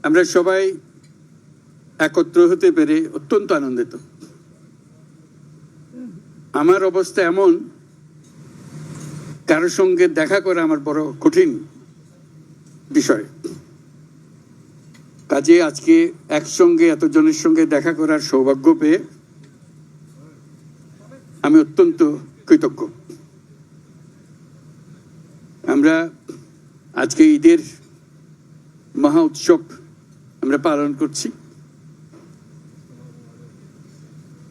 আমরা সবাই একত্র হতে পেরে অত্যন্ত আনন্দিত। আমার অবস্থা এমন, কারোর সঙ্গে দেখা করা আমার বড় কঠিন বিষয়। কাজে আজকে একসঙ্গে এতজনের সঙ্গে দেখা করার সৌভাগ্য পেয়ে আমি অত্যন্ত কৃতজ্ঞ। আমরা আজকে ঈদের মহা উৎসব আমরা পালন করছি।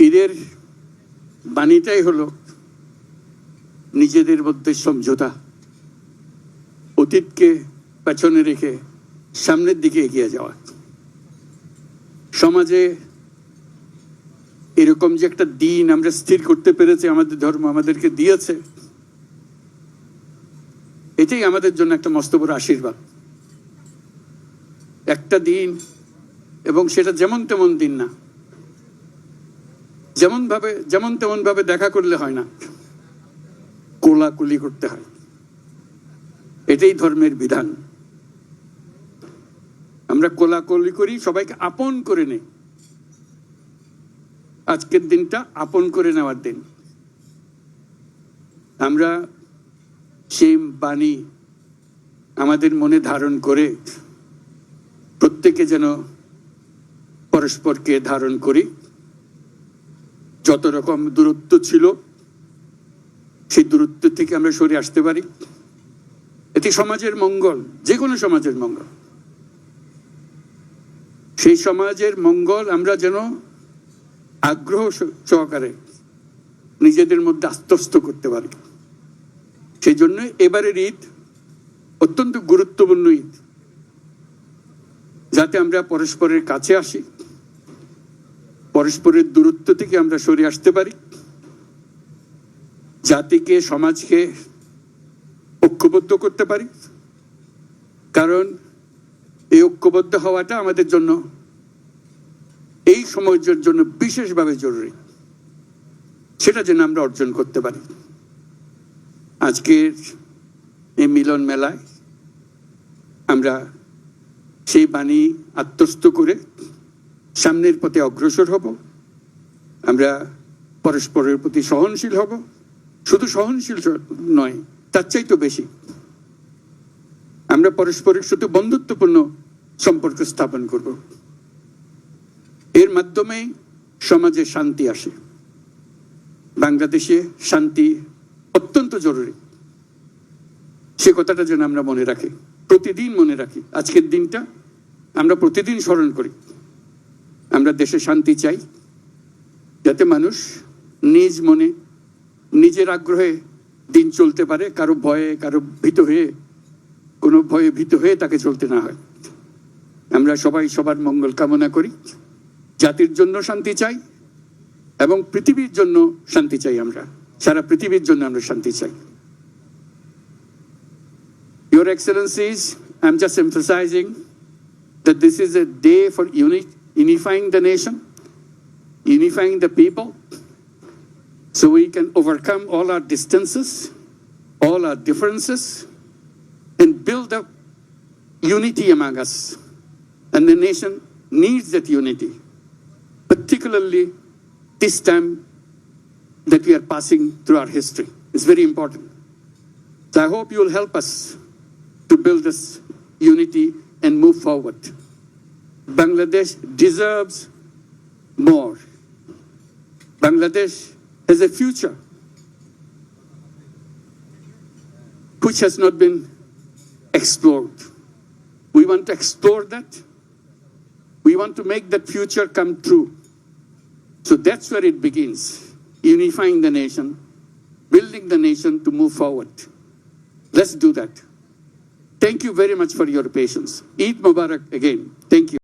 ঈদের বাণীটাই হলো নিজেদের মধ্যে সমঝোতা, অতীতকে পেছনে রেখে সামনের দিকে এগিয়ে যাওয়া। সমাজে এরকম যে একটা দিন আমরা স্থির করতে পেরেছি, আমাদের ধর্ম আমাদেরকে দিয়েছে, এটাই আমাদের জন্য একটা মস্ত বড় আশীর্বাদ। একটা দিন, এবং সেটা যেমন তেমন দিন না, যেমন তেমন ভাবে দেখা করলে হয় না, কোলাকুলি করতে হয়। এটাই ধর্মের বিধান। আমরা কোলাকুলি করি, সবাইকে আপন করে নেই। আজকের দিনটা আপন করে নেওয়ার দিন। আমরা সেই বাণী আমাদের মনে ধারণ করে প্রত্যেকে যেন পরস্পরকে ধারণ করি। যত রকম দূরত্ব ছিল সেই দূরত্ব থেকে আমরা সরে আসতে পারি। এটি সমাজের মঙ্গল, যে কোনো সমাজের মঙ্গল। সেই সমাজের মঙ্গল আমরা যেন আগ্রহ সহকারে নিজেদের মধ্যে আত্মস্থ করতে পারি। সেই জন্য এবারের ঈদ অত্যন্ত গুরুত্বপূর্ণ ঈদ, যাতে আমরা পরস্পরের কাছে আসি, পরস্পরের দূরত্ব থেকে আমরা সরে আসতে পারি, জাতিকে সমাজকে ঐক্যবদ্ধ করতে পারি। কারণ এই ঐক্যবদ্ধ হওয়াটা আমাদের জন্য, এই সমাজের জন্য বিশেষভাবে জরুরি। সেটা যেন আমরা অর্জন করতে পারি। আজকের এই মিলন মেলায় আমরা সেই বাণী আত্মস্থ করে সামনের পথে অগ্রসর হব। আমরা পরস্পরের প্রতি সহনশীল হব। শুধু সহনশীল নয়, তার চাইতে বেশি আমরা পরস্পরের সাথে বন্ধুত্বপূর্ণ সম্পর্ক স্থাপন করব। এর মাধ্যমে সমাজে শান্তি আসে। বাংলাদেশে শান্তি অত্যন্ত জরুরি। সে কথাটা যেন আমরা মনে রাখি, প্রতিদিন মনে রাখি। আজকের দিনটা আমরা প্রতিদিন স্মরণ করি। আমরা দেশে শান্তি চাই, যাতে মানুষ নিজ মনে নিজের আগ্রহে দিন চলতে পারে, কারো ভয়ে, কারো ভীত হয়ে, কোনো ভয়ে ভীত হয়ে তাকে চলতে না হয়। আমরা সবাই সবার মঙ্গল কামনা করি। জাতির জন্য শান্তি চাই এবং পৃথিবীর জন্য শান্তি চাই। আমরা সারা পৃথিবীর জন্য আমরা শান্তি চাই। Your Excellencies, I'm just emphasizing that this is a day for unifying the nation, unifying the people, so we can overcome all our distances, all our differences, and build up unity among us. And the nation needs that unity, particularly this time that we are passing through our history. It's very important. So I hope you will help us to build this unity and move forward. Bangladesh deserves more. Bangladesh has a future which has not been explored. We want to explore that. We want to make that future come true. So that's where it begins, unifying the nation, building the nation to move forward. Let's do that. Thank you very much for your patience. Eid Mubarak again. Thank you.